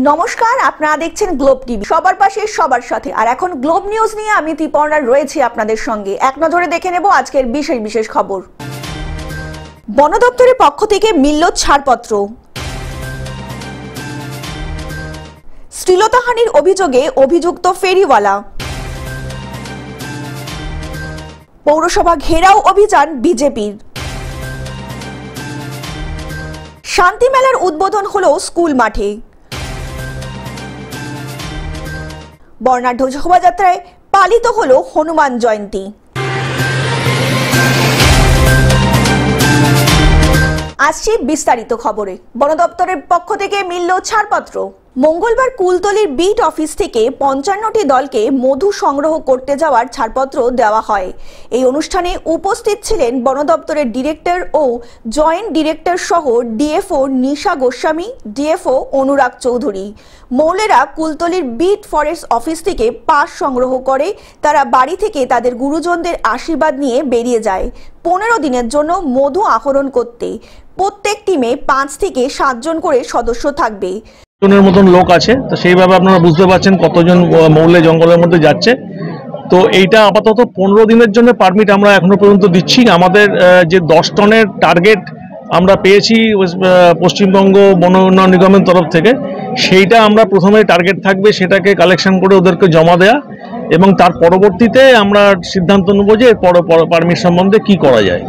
নমস্কার, আপনারা দেখছেন গ্লোব টিভি, সবার পাশে সবার সাথে। আর এখন গ্লোব নিউজ নিয়ে আমি ত্রিপর্ণা রয়েছি আপনাদের সঙ্গে। এক নজরে দেখে নেব আজকের বিশেষ বিশেষ খবর। বন দপ্তরের পক্ষ থেকে মিলল ছাড়পত্র। শ্লীলতাহানির অভিযোগে অভিযুক্ত ফেরিওয়ালা। পৌরসভা ঘেরাও অভিযান বিজেপির। শান্তি মেলার উদ্বোধন হলো স্কুল মাঠে। বর্ণাঢ্য শোভাযাত্রায় পালিত হলো হনুমান জয়ন্তী। আসছি বিস্তারিত খবরে। বন দপ্তরের পক্ষ থেকে মিলল ছাড়পত্র। মঙ্গলবার কুলতলির বিট অফিস থেকে ৫৫টি দলকে মধু সংগ্রহ করতে যাওয়ার ছাড়পত্র দেওয়া হয়। এই অনুষ্ঠানে উপস্থিত ছিলেন বন দপ্তরের ডিরেক্টর ও জয়েন্ট ডিরেক্টর সহ ডিএফও নিশা গোস্বামী, ডিএফও অনুরাগ চৌধুরী। মৌলেরা কুলতলির বিট ফরেস্ট অফিস থেকে পাস সংগ্রহ করে তারা বাড়ি থেকে তাদের গুরুজনদের আশীর্বাদ নিয়ে বেরিয়ে যায় ১৫ দিনের জন্য মধু আহরণ করতে। প্রত্যেক টিমে ৫ থেকে ৭ জন করে সদস্য থাকবে। জনের মতন লোক আছে, তো সেইভাবে আপনারা বুঝতে পারছেন কতজন মৌলে জঙ্গলের মধ্যে যাচ্ছে। তো এইটা আপাতত ১৫ দিনের জন্য পারমিট আমরা এখনো পর্যন্ত দিচ্ছি। আমাদের যে ১০ টনের টার্গেট আমরা পেয়েছি পশ্চিমবঙ্গ বন উন্নয়ন নিগমের তরফ থেকে, সেইটা আমরা প্রথমে টার্গেট থাকবে সেটাকে কালেকশন করে ওদেরকে জমা দেয়া, এবং তার পরবর্তীতে আমরা সিদ্ধান্ত নেব যে পারমিট সম্বন্ধে কি করা যায়।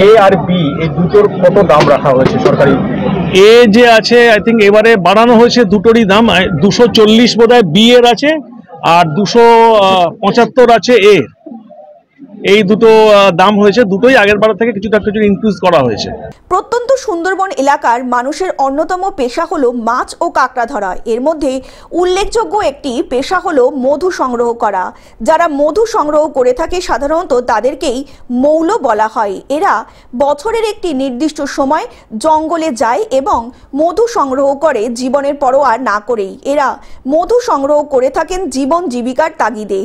এ আর বি এই দুটোর কত দাম রাখা হয়েছে সরকারি? এ যে আছে আই থিঙ্ক এবারে বাড়ানো হয়েছে দুটোরই দাম। ২৪০ বোধহয় বি এর আছে আর ২৭৫ আছে এ। এই দুটো দাম হয়েছে, দুটোই আগের বার থেকে কিছুটা কিছু ইনক্রিজ করা হয়েছে। প্রত্যন্ত সুন্দরবন এলাকার মানুষের অন্যতম পেশা হলো মাছ ও কাঁকড়া ধরা। এর মধ্যে উল্লেখযোগ্য একটি পেশা হলো মধু সংগ্রহ করা। যারা মধু সংগ্রহ করে থাকে সাধারণত তাদেরকেই মৌল বলা হয়। এরা বছরের একটি নির্দিষ্ট সময় জঙ্গলে যায় এবং মধু সংগ্রহ করে জীবনের পরোয়া না করেই। এরা মধু সংগ্রহ করে থাকেন জীবন জীবিকার তাগিদে।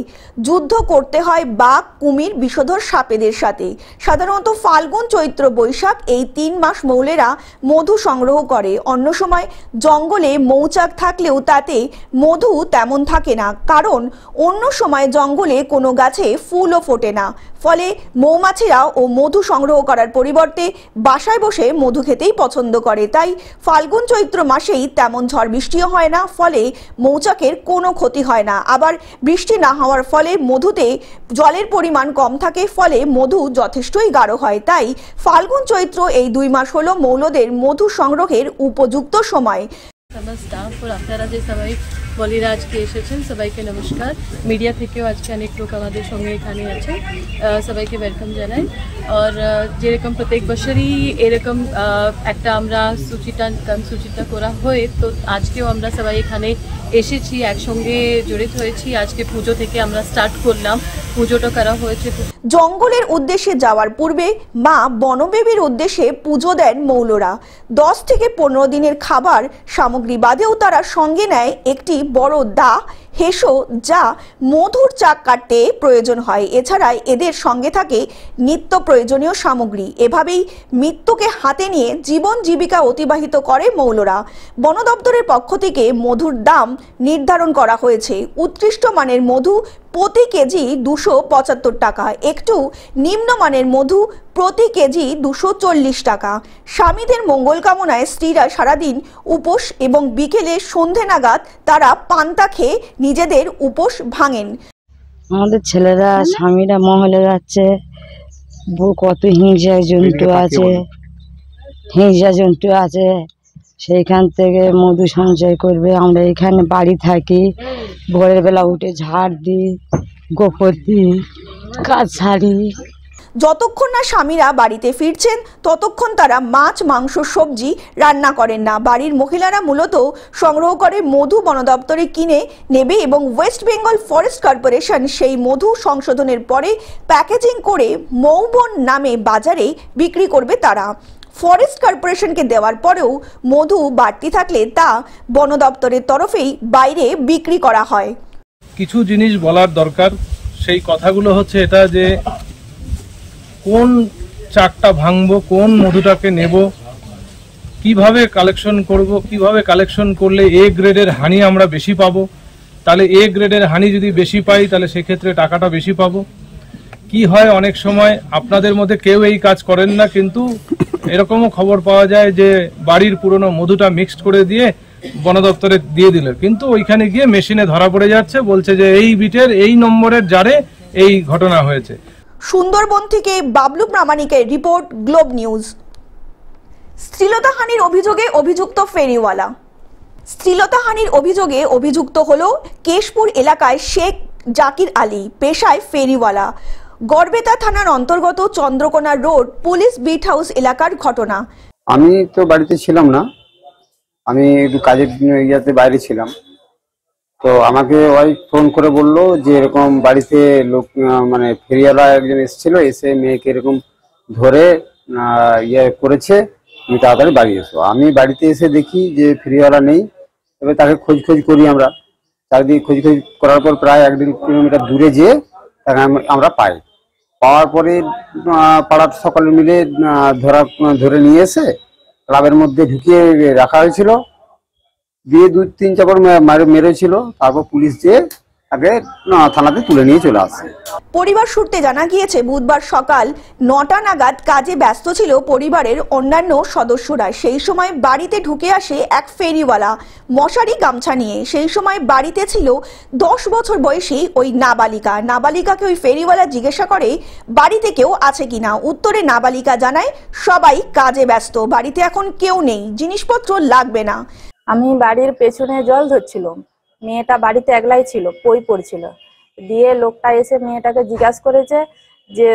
যুদ্ধ করতে হয় বাঘ, কুমির, বিষধর সাপেদের সাথে। সাধারণত ফাল্গুন, চৈত্র, বৈশাখ এই ৩ মাস মৌলেরা মধু সংগ্রহ করে। অন্য সময় জঙ্গলে মৌচাক থাকলেও তাতে মধু তেমন থাকে না, কারণ অন্য সময় জঙ্গলে কোনো গাছে ফুলও ফোটে না। ফলে মৌমাছিরা ও মধু সংগ্রহ করার পরিবর্তে বাসায় বসে মধু খেতেই পছন্দ করে। তাই ফাল্গুন চৈত্র মাসেই তেমন ঝড় বৃষ্টিও হয় না, ফলে মৌচাকের কোনো ক্ষতি হয় না। আবার বৃষ্টি না হওয়ার ফলে মধুতে জলের পরিমাণ কম থাকে, ফলে মধু যথেষ্টই গাঢ় হয়। তাই ফাল্গুন চৈত্র এই ২ মাস হলো মৌলদের মধু সংগ্রহের উপযুক্ত সময়। স্টাফ ও আপনারা যে সবাই বলিরা আজকে এসেছেন সবাইকে নমস্কার। মিডিয়া থেকেও আজকে অনেক লোক আমাদের সঙ্গে এখানে আছে, সবাইকে ওয়েলকাম জানাই। আর যেরকম প্রত্যেক বছরই এরকম একটা আমরা সূচিটা করা হয়, তো আজকেও আমরা সবাই এখানে এসেছি, একসঙ্গে জড়িত হয়েছি। আজকে পুজো থেকে আমরা স্টার্ট করলাম, পুজোটা করা হয়েছে। জঙ্গলের উদ্দেশ্যে যাওয়ার পূর্বে মা বনবেবীর উদ্দেশ্যে পুজো দেন মৌলরা। ১০ থেকে ১৫ দিনের খাবার সামগ্রী বাদেও তারা সঙ্গে নেয় একটি বড় দা, হেসো, যা মধুর চাক কাটতে প্রয়োজন হয়। এছাড়া এদের সঙ্গে থাকে নিত্য প্রয়োজনীয় সামগ্রী। এভাবেই মৃত্যুকে হাতে নিয়ে জীবন জীবিকা অতিবাহিত করে মৌলরা। বন দপ্তরের পক্ষ থেকে মধুর দাম নির্ধারণ করা হয়েছে। উৎকৃষ্ট মানের মধু প্রতি কেজি ২৭৫ টাকা, একটু নিম্নমানের মধু প্রতি কেজি ২৪০ টাকা। স্বামীদের মঙ্গল কামনায় স্ত্রীরা সারাদিন উপোস এবং বিকেলে সন্ধে নাগাদ তারা পান্তা খেয়ে নিজেদের উপোস ভাঙেন। আমাদের ছেলেরা স্বামীরা মহলে যাচ্ছে, কত হিংসা জন্তু আছে, সেইখান থেকে মধু সঞ্চয় করবে। আমরা এখানে বাড়ি থাকি, ভোরের বেলা উঠে ঝাড় দিই, গোবর দিই, কাজ ছাড়ি। যতক্ষণ না স্বামীরা বাড়িতে ফিরছেন ততক্ষণ তারা মাছ, মাংস, সবজি রান্না করেন না। বাড়ির মহিলারা মূলত সংগ্রহ করে মধু বন দপ্তরে কিনে নেবে এবং ওয়েস্ট বেঙ্গল ফরেস্ট কর্পোরেশন সেই মধু সংশোধনের পরে প্যাকেজিং করে মৌবন নামে বাজারে বিক্রি করবে তারা। ফরেস্ট কর্পোরেশনকে দেওয়ার পরেও মধু বাড়তি থাকলে তা বন দপ্তরের তরফেই বাইরে বিক্রি করা হয়। কিছু জিনিস বলার দরকার, সেই কথাগুলো হচ্ছে এটা যে কোন চাকটা ভাঙবো, কোন মধুটাকে নেব, কিভাবে কালেকশন করব, কিভাবে কালেকশন করলে এ গ্রেডের হানি আমরা বেশি পাবো, তাহলে এ গ্রেডের হানি যদি বেশি পাই তাহলে সেক্ষেত্রে টাকাটা বেশি পাবো। কি হয় অনেক সময় আপনাদের মধ্যে কেউ এই কাজ করেন না, কিন্তু এরকমও খবর পাওয়া যায় যে বাড়ির পুরনো মধুটা মিক্সড করে দিয়ে বন দপ্তরে দিয়ে দিল, কিন্তু ওইখানে গিয়ে মেশিনে ধরা পড়ে যাচ্ছে, বলছে যে এই বিটের এই নম্বরের জারে এই ঘটনা হয়েছে। সুন্দরবন থেকে বাবলু প্রামাণিকের রিপোর্ট, গ্লোব নিউজ। শ্লীলতাহানির অভিযোগে অভিযুক্ত ফেরিওয়ালা। শ্লীলতাহানির অভিযোগে অভিযুক্ত হলো কেশপুর এলাকায় শেখ জাকির আলী, পেশায় ফেরিওয়ালা। গড়বেতা থানার অন্তর্গত Chandrakona road police bit house এলাকার ঘটনা। আমি তো বাড়িতে ছিলাম না, আমি একটু কাজের ইয়াতে বাইরে ছিলাম। তো আমাকে ওই ফোন করে বললো যে এরকম বাড়িতে লোক মানে ফেরিওয়ালা একজন এসেছিল, এসে মেয়েকে এরকম ধরে ইয়ে করেছে, তুমি তাড়াতাড়ি বাড়ি এসো। আমি বাড়িতে এসে দেখি যে ফেরিওয়ালা নেই। তবে তাকে খোঁজ করি আমরা, চারিদিকে খোঁজ করার পর প্রায় 1.5 কিলোমিটার দূরে যেয়ে তাকে আমরা পাওয়ার পরে পাড়ার সকলে মিলে ধরে নিয়ে এসে ক্লাবের মধ্যে ঢুকিয়ে রাখা হয়েছিল, দিয়ে 2-3 চাপড় মেরেছিল। তারপর পুলিশ যেয়ে তাকে থানাতে তুলে নিয়ে চলে আসে। পরিবার সূত্রে জানা গিয়েছে বুধবার সকাল 9টা নাগাদ কাজে ব্যস্ত ছিল পরিবারের অন্যান্য সদস্যরা। সেই সময় বাড়িতে ঢুকে আসে এক ফেরিওয়ালা মশারি গামছা নিয়ে। সেই সময় বাড়িতে ছিল 10 বছর বয়সী ওই নাবালিকা। নাবালিকাকে ওই ফেরিওয়ালা জিজ্ঞাসা করে বাড়িতে কেউ আছে কিনা। উত্তরে নাবালিকা জানায় সবাই কাজে ব্যস্ত, বাড়িতে এখন কেউ নেই, জিনিসপত্র লাগবে না। আমি বাড়ির পেছনে জল ধরছিল, মেয়েটা বাড়িতে একলাই ছিল, পই পড়ছিল। দিয়ে লোকটা এসে মেয়েটাকে জিজ্ঞাসা করেছে যে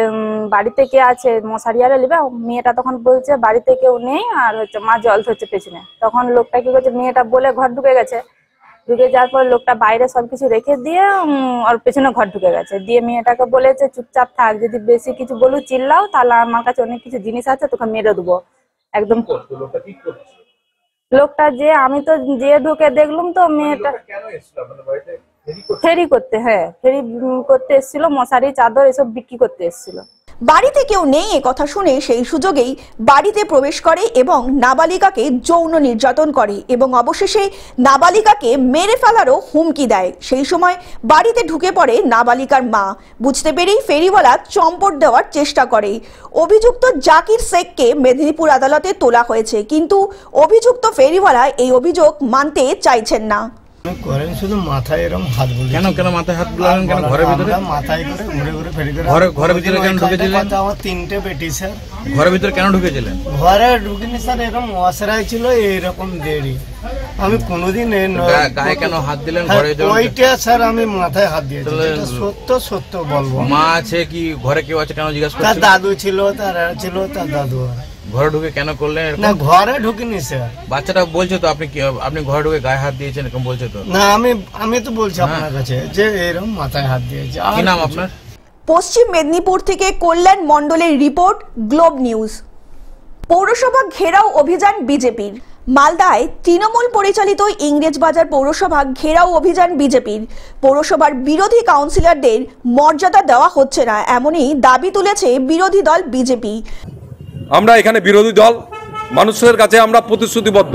বাড়িতে কে আছে, মশারি আরে নেবে। মেয়েটা তখন বলছে বাড়িতে কেউ নেই, আর হচ্ছে মা জল ধরছে পেছনে। তখন লোকটা কি করছে, মেয়েটা বলে ঘর ঢুকে গেছে। ঢুকে যাওয়ার পর লোকটা বাইরে সবকিছু রেখে দিয়ে ওর পেছনে ঘর ঢুকে গেছে। দিয়ে মেয়েটাকে বলেছে চুপচাপ থাক, যদি বেশি কিছু বলু চিল্লাও তাহলে আমার কাছে অনেক কিছু জিনিস আছে, তোকে মেরে দেবো একদম। লোকটা যে আমি তো যে ঢুকে দেখলাম তো মেয়েটা ফেরি করতে, হ্যাঁ ফেরি করতে এসেছিল, মশারি চাদর এসব বিক্রি করতে এসেছিল। বাড়িতে কেউ নেই এ কথা শুনে সেই সুযোগেই বাড়িতে প্রবেশ করে এবং নাবালিকাকে যৌন নির্যাতন করে এবং অবশেষে নাবালিকাকে মেরে ফেলারও হুমকি দেয়। সেই সময় বাড়িতে ঢুকে পড়ে নাবালিকার মা। বুঝতে পেরেই ফেরিওয়ালা চম্পট দেওয়ার চেষ্টা করে। অভিযুক্ত জাকির শেখকে মেদিনীপুর আদালতে তোলা হয়েছে, কিন্তু অভিযুক্ত ফেরিওয়ালা এই অভিযোগ মানতে চাইছেন না। করেন শুধু মাথায় এরকম হাত বুলিয়ে। কেন মাথায় হাত বুলালেন? কেন ঘরের ভিতরে? মাথায় করে ঘুরে ফেরি করে। ঘরের ভিতরে কেন ঢুকেছিলেন? আমার 3টে বেটি স্যার। ঘরের ভিতরে কেন ঢুকেছিলেন? ঘরে ঢুকিনি স্যার, এরকম অসরাই ছিল, এইরকম দেরি। আমি কোনোদিন গায়ে কেন হাত দিলেন? ওইটা স্যার আমি মাথায় হাত দিয়েছি, সত্য বলবো। মা আছে কি ঘরে, কেউ আছে কেন জিজ্ঞাসা করছেন? তার দাদু ছিল, তার ছিল, তার দাদু। ঘরে ঢুকে কেন করলেন? না ঘরে ঢুকিনি স্যার। বাচ্চাটা বলছে তো আপনি ঘরে ঢুকে গায়ে হাত দিয়েছেন, এরকম বলছে তো। না আমি তো বলছি আপনার কাছে যে এরকম মাথায় হাত দিয়েছে। কি নাম আপনার? পশ্চিম মেদিনীপুর থেকে কল্যাণ মণ্ডলের রিপোর্ট, গ্লোব নিউজ। পৌরসভা ঘেরাও অভিযান বিজেপির। মালদায় তৃণমূল পরিচালিত ইংরেজবাজার পৌরসভা ঘেরাও অভিযান বিজেপির। পৌরসভার বিরোধী কাউন্সিলরদের মর্যাদা দেওয়া হচ্ছে না, এমনই দাবি তুলেছে বিরোধী দল বিজেপি। আমরা এখানে বিরোধী দল, মানুষের কাছে আমরা প্রতিশ্রুতিবদ্ধ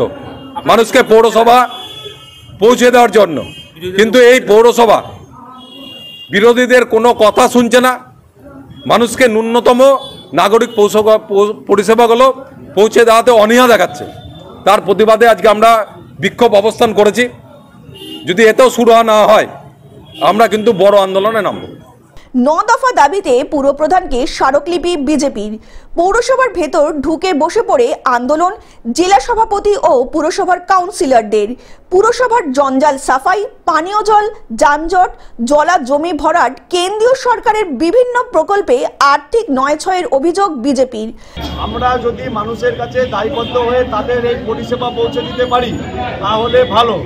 মানুষকে পৌরসভা পৌঁছে দেওয়ার জন্য, কিন্তু এই পৌরসভা বিরোধীদের কোনো কথা শুনছে না। মানুষকে ন্যূনতম নাগরিক পরিষেবাগুলো পৌঁছে দেওয়াতে অনীহা দেখাচ্ছে। তার প্রতিবাদে আজকে আমরা বিক্ষোভ অবস্থান করেছি। যদি এতেও শুরু না হয় আমরা কিন্তু বড় আন্দোলনে নামব। 9 দফা দাবিতে পুরপ্রধানকে স্মারকলিপি বিজেপির। পৌরসভার ভেতর ঢুকে বসে পড়ে আন্দোলন জেলা সভাপতি ও পুরসভার কাউন্সিলরদের। পুরসভার জঞ্জাল সাফাই, পানীয় জল, যানজট, জলা জমি ভরাট, কেন্দ্রীয় সরকারের বিভিন্ন প্রকল্পে আর্থিক নয়ছয়ের অভিযোগ বিজেপির। আমরা যদি মানুষের কাছে দায়বদ্ধ হয়ে তাদের এই পরিষেবা পৌঁছে দিতে পারি তাহলে ভালো।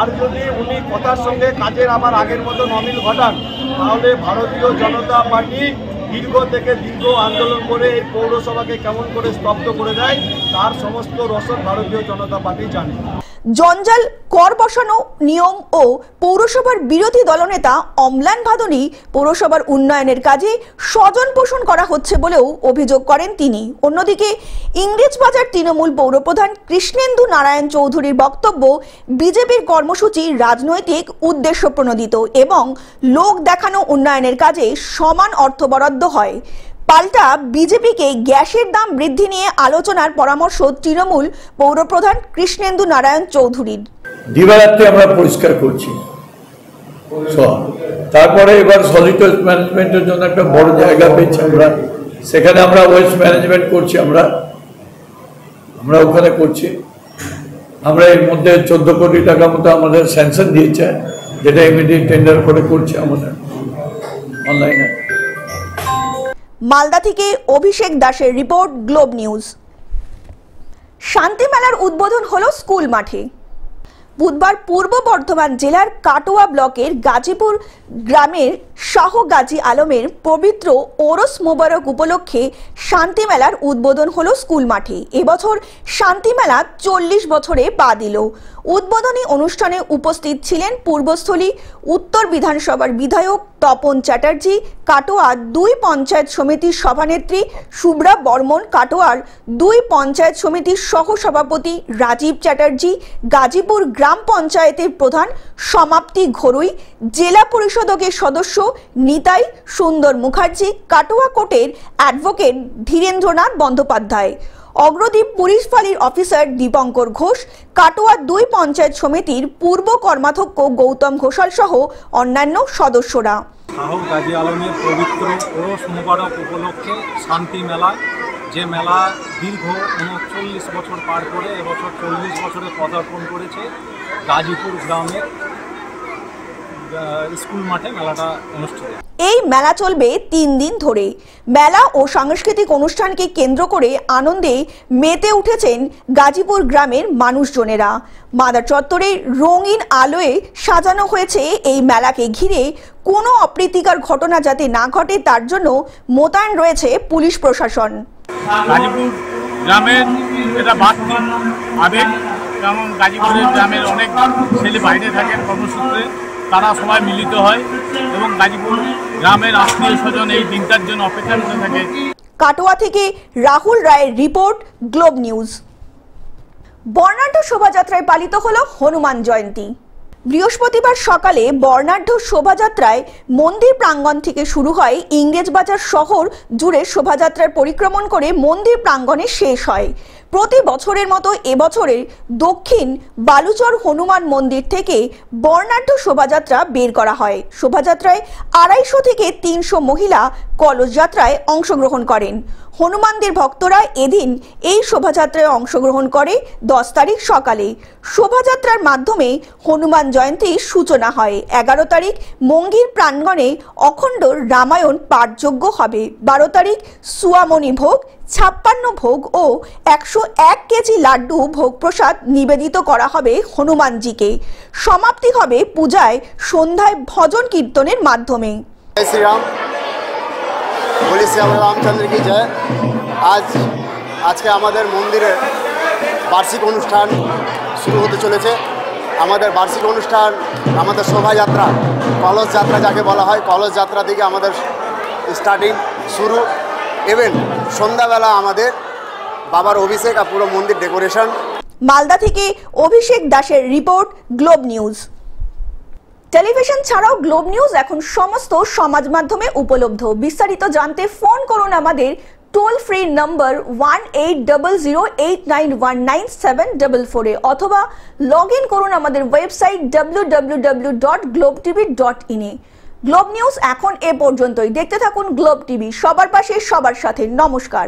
আর যদি উনি কথার সঙ্গে কাজের আবার আগের মতো অমিল ঘটান তাহলে ভারতীয় জনতা পার্টি দীর্ঘ আন্দোলন করে এই পৌরসভাকে কেমন করে স্তব্ধ করে দেয় তার সমস্ত রসদ ভারতীয় জনতা পার্টি জানে। জঞ্জাল, কর বসানো নিয়ম ও পৌরসভার বিরোধী দলনেতা অম্লান ভাদুরী পৌরসভার উন্নয়নের কাজে স্বজন পোষণ করা হচ্ছে বলেও অভিযোগ করেন তিনি। অন্যদিকে ইংরেজবাজার তৃণমূল পৌরপ্রধান কৃষ্ণেন্দু নারায়ণ চৌধুরীর বক্তব্য, বিজেপির কর্মসূচি রাজনৈতিক উদ্দেশ্য প্রণোদিত এবং লোক দেখানো উন্নয়নের কাজে সমান অর্থ বরাদ্দ হয়। পাল্টা বিজেপিকে গ্যাসের দাম বৃদ্ধি নিয়ে আলোচনার পরামর্শ তৃণমূল পৌরপ্রধান কৃষ্ণেন্দু নারায়ণ চৌধুরীর। দিবারাত্রি আমরা পরিষ্কার করছি, তারপরে এবার সলিড ওয়েস্ট ম্যানেজমেন্টের জন্য একটা বড় জায়গা পেয়েছি আমরা, সেখানে আমরা ওয়েস্ট ম্যানেজমেন্ট করছি, আমরা ওখানে করছি। আমরা এর মধ্যে 14 কোটি টাকা মতো আমাদের স্যাংশন দিয়েছে, যেটা ইমিডিয়েট টেন্ডার করে করছি আমাদের অনলাইনে। মালদা থেকে অভিষেক দাসের রিপোর্ট, গ্লোব নিউজ। শান্তি মেলার উদ্বোধন হলো স্কুল মাঠে। বুধবার পূর্ব বর্ধমান জেলার কাটোয়া ব্লকের গাজীপুর গ্রামের শাহ গাজী আলমের পবিত্র ওরস মোবারক উপলক্ষে শান্তি মেলার উদ্বোধন হলো স্কুল মাঠে। এবছর শান্তি মেলা 40 বছরে পা দিল। উদ্বোধনী অনুষ্ঠানে উপস্থিত ছিলেন পূর্বস্থলী উত্তর বিধানসভার বিধায়ক তপন চ্যাটার্জি, কাটোয়া 2 পঞ্চায়েত সমিতির সভানেত্রী শুভ্রা বর্মন, কাটোয়ার 2 পঞ্চায়েত সমিতির সহসভাপতি রাজীব চ্যাটার্জি, গাজীপুর গ্রাম পঞ্চায়েতের প্রধান সমাপ্তি ঘরুই, জেলা পরিষদের সদস্য নিতাই সুন্দর মুখার্জি, কাটোয়া কোর্টের অ্যাডভোকেট ধীরেন্দ্রনাথ বন্দ্যোপাধ্যায়, অগ্রদীপ পুলিশ ফাঁড়ির অফিসার দীপঙ্কর ঘোষ, কাটোয়া 2 পঞ্চায়েত সমিতির পূর্ব কর্মাধ্যক্ষ গৌতম ঘোষাল সহ অন্যান্য সদস্যরা। শাহ গাজী আলমের পবিত্র ওরস মোবারক উপলক্ষে শান্তি মেলা, যে মেলা দীর্ঘ 39 বছর পার করে এবছর 40 বছরে পদার্পণ করেছে, গাজীপুর গ্রামের স্কুল মাঠে মেলাটা অনুষ্ঠিত। এই মেলা চলবে 3 দিন ধরে। মেলা ও সাংস্কৃতিক অনুষ্ঠানকে কেন্দ্র করে আনন্দে মেতে উঠেছেন গাজীপুর গ্রামের মানুষজনেরা। মাদার চত্বরে রঙিন আলোয় সাজানো হয়েছে এই মেলাকে ঘিরে। কোনো অপ্রীতিকর ঘটনা যাতে না ঘটে তার জন্য মোতায়েন রয়েছে পুলিশ প্রশাসন। গাজীপুর গ্রামের এটা বাড়তি আবেগ, কারণ গাজীপুরের গ্রামের অনেক ছেলে বাইরে থাকেন কর্মসূত্রে, তারা সবাই মিলিত হয় এবং গাজীপুর গ্রামের আত্মীয় স্বজন এই দিনটার জন্য অপেক্ষা করে থাকে। কাটোয়া থেকে রাহুল রায়ের রিপোর্ট, গ্লোব নিউজ। বর্ণাঢ্য শোভাযাত্রায় পালিত হলো হনুমান জয়ন্তী। বৃহস্পতিবার সকালে বর্ণাঢ্য শোভাযাত্রায় মন্দির প্রাঙ্গণ থেকে শুরু হয়। ইংরেজবাজার শহর জুড়ে শোভাযাত্রার পরিক্রমণ করে মন্দির প্রাঙ্গণে শেষ হয়। প্রতি বছরের মতো এবছরের দক্ষিণ বালুচর হনুমান মন্দির থেকে বর্ণাঢ্য শোভাযাত্রা বের করা হয়। শোভাযাত্রায় 250 থেকে 300 মহিলা কলস যাত্রায় অংশগ্রহণ করেন। হনুমানদের ভক্তরা এদিন এই শোভাযাত্রায় অংশগ্রহণ করে 10 তারিখ সকালে। শোভাযাত্রার মাধ্যমে হনুমান জয়ন্তীর সূচনা হয়। 11 তারিখ মন্দির প্রাঙ্গণে অখণ্ড রামায়ণ পাঠযোগ্য হবে। 12 তারিখ সুয়ামণি ভোগ, 56 ভোগ ও 101 কেজি লাড্ডু ভোগ প্রসাদ নিবেদিত করা হবে হনুমানজিকে। সমাপ্তি হবে পূজায় সন্ধ্যায় ভজন কীর্তনের মাধ্যমে। জয় শ্রীরাম, বলি শ্রীরাম রামচন্দ্র কি জয়। আজকে আমাদের মন্দিরের বার্ষিক অনুষ্ঠান শুরু হতে চলেছে। আমাদের বার্ষিক অনুষ্ঠান, আমাদের শোভাযাত্রা, কলস যাত্রা যাকে বলা হয়, কলস যাত্রা থেকে আমাদের স্টার্টিং শুরু। ইভেন সন্ধ্যাবেলা আমাদের বাবার অভিষেক আর পুরো মন্দির ডেকোরেশন। মালদা থেকে অভিষেক দাসের রিপোর্ট, গ্লোব নিউজ। টেলিভিশন ছাড়াও গ্লোব নিউজ এখন সমস্ত সমাজ মাধ্যমে উপলব্ধ। বিস্তারিত জানতে ফোন করুন আমাদের টোল ফ্রি নম্বর 1800891974 অথবা লগ ইন করুন আমাদের ওয়েবসাইট www.globetv.in এ। গ্লোব নিউজ এখন এ পর্যন্তই। দেখতে থাকুন গ্লোব টিভি, সবার পাশে সবার সাথে। নমস্কার।